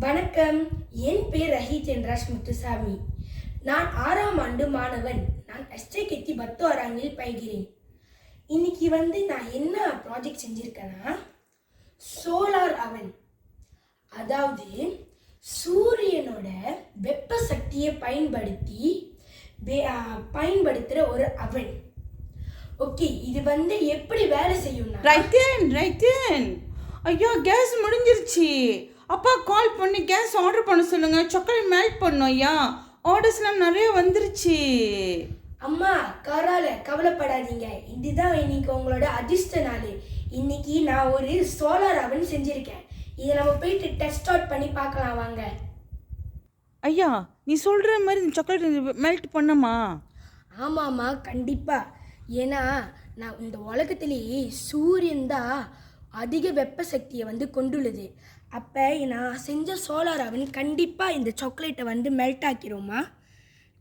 வணக்கம். என் பேர் ரஹீத் என்றாஸ் முத்துசாமி. நான் 6ஆம் ஆண்டு மாணவன். நான் எஸ்டேகெத்தி பத்தோராங்கில் பயிகிறேன். இன்னைக்கு நான் என்ன ப்ராஜெக்ட் செஞ்சிருக்கேன்னா, சோலார் அவன், அதாவது சூரியனோட வெப்ப சக்தியை பயன்படுத்துகிற ஒரு அவன். ஓகே, இது எப்படி வேலை செய்யும்னா, ரைத்தன் ஐயோ, கேஸ் முடிஞ்சிருச்சு. அப்பா கால் பண்ணி கேஸ் ஆர்டர் பண்ண சொல்லுங்க. சாக்லேட் மெல்ட் பண்ணோம். ஐயா, ஆர்டர்ஸ்லாம் நிறைய வந்துருச்சு. அம்மா கவலைப்படாதீங்க. இதுதான் இன்னைக்கு உங்களோட அதிர்ஷ்ட நாள். இன்னைக்கு நான் ஒரு சோலார் அவன் செஞ்சிருக்கேன். இதை நம்ம போயிட்டு டெஸ்ட் அவுட் பண்ணி பார்க்கலாம் வாங்க. ஐயா, நீ சொல்கிற மாதிரி இந்த சாக்லேட் மெல்ட் பண்ணமா? ஆமாம்மா, கண்டிப்பாக. ஏன்னா நான் இந்த உலகத்திலேயே சூரியன் தான் அதிக வெப்ப சக்தியை கொண்டுள்ளது. அப்போ நான் செஞ்ச சோலார் அவன் கண்டிப்பாக இந்த சாக்லேட்டை மெல்ட் ஆக்கிடுவோமா.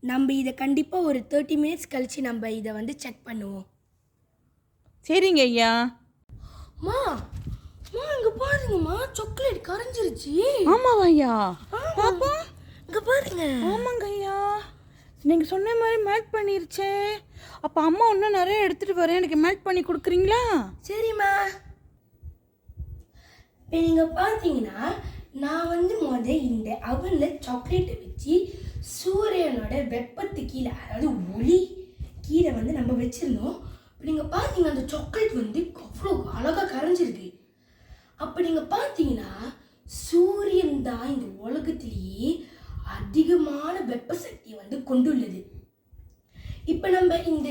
நம்ம இதை கண்டிப்பாக ஒரு 30 மினிட்ஸ் கழித்து நம்ம இதை செக் பண்ணுவோம். சரிங்க ஐயா. இங்கே பாருங்கம்மா, சாக்லேட் கரைஞ்சிருச்சு. ஆமாவா ஐயா? பாப்பா இங்கே பாருங்க. ஆமாங்க ஐயா, நீங்கள் சொன்ன மாதிரி மெல்ட் பண்ணிருச்சே. அப்போ அம்மா இன்னும் நிறைய எடுத்துகிட்டு வரேன், எனக்கு மெல்ட் பண்ணி கொடுக்குறீங்களா? சரிம்மா. இப்போ நீங்கள் பார்த்தீங்கன்னா, நான் இந்த அவனில் சாக்லேட்டை வச்சு சூரியனோட வெப்பத்து கீழே, அதாவது ஒளி கீழே நம்ம வச்சுருந்தோம். இப்போ நீங்கள் பார்த்தீங்கன்னா அந்த சாக்லேட் அவ்வளோ அழகாக கரைஞ்சிருக்கு. அப்போ நீங்கள் பார்த்தீங்கன்னா சூரியன் தான் இந்த உலகத்திலேயே அதிகமான வெப்ப சக்தியை கொண்டுள்ளது. இப்போ நம்ம இந்த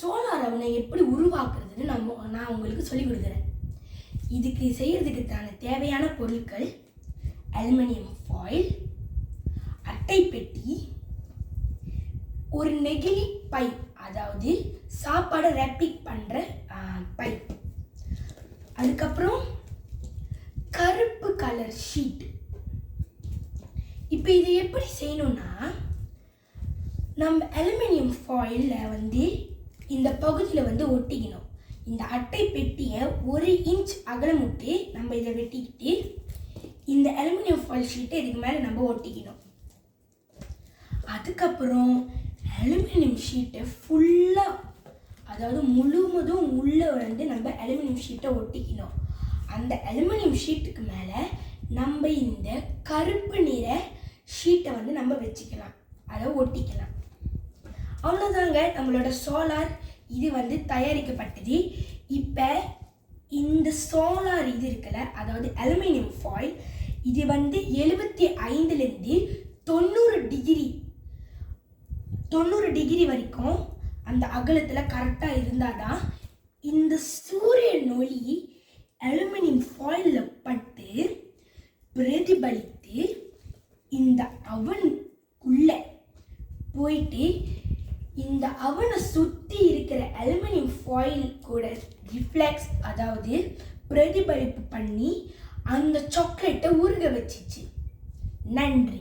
சோலார் அவனை எப்படி உருவாக்குறதுன்னு நான் உங்களுக்கு சொல்லிக் கொடுக்குறேன். இதுக்கு செய்கிறதுக்கு தேவையான பொருட்கள்: அலுமினியம் ஃபாயில், அட்டை பெட்டி, ஒரு நெகிழி பை, அதாவது சாப்பாடை ரேப்பிங் பண்ணுற பை, அதுக்கப்புறம் கருப்பு கலர் ஷீட். இப்போ இது எப்படி செய்யணும்னா, நம்ம அலுமினியம் ஃபாயிலில் இந்த பகுதியில் ஒட்டிக்கணும். இந்த அட்டை பெட்டியை 1 இன்ச் அகலம் விட்டு நம்ம இதை வெட்டிக்கிட்டு இந்த அலுமினியம் ஃபாயில் ஷீட்டை இதுக்கு மேலே நம்ம ஒட்டிக்கணும். அதுக்கப்புறம் அலுமினியம் ஷீட்டை ஃபுல்லாக, அதாவது முழுவதும் உள்ளே நம்ம அலுமினியம் ஷீட்டை ஒட்டிக்கணும். அந்த அலுமினியம் ஷீட்டுக்கு மேலே நம்ம இந்த கருப்பு நிற ஷீட்டை நம்ம வச்சுக்கலாம், அதை ஒட்டிக்கலாம். அவ்வளோதாங்க, நம்மளோட சோலார் இது தயாரிக்கப்பட்டது. இப்போ இந்த சோலார் இது இருக்குல்ல, அதாவது அலுமினியம் ஃபாயில், இது 75லேருந்து 90 டிகிரி வரைக்கும் அந்த அகலத்தில் கரெக்டாக இருந்தால் தான் இந்த சூரியன் ஒளி அலுமினியம் ஃபாயிலில் பட்டு பிரதிபலித்து இந்த அவனுக்குள்ளே போயிட்டு இந்த அவனை சுற்றி இருக்கிற அலுமினியம் ஃபாயில் கூட ரிஃப்ளெக்ஸ், அதாவது பிரதிபலிப்பு பண்ணி அந்த சாக்லேட்டை உருக வச்சிச்சு. நன்றி.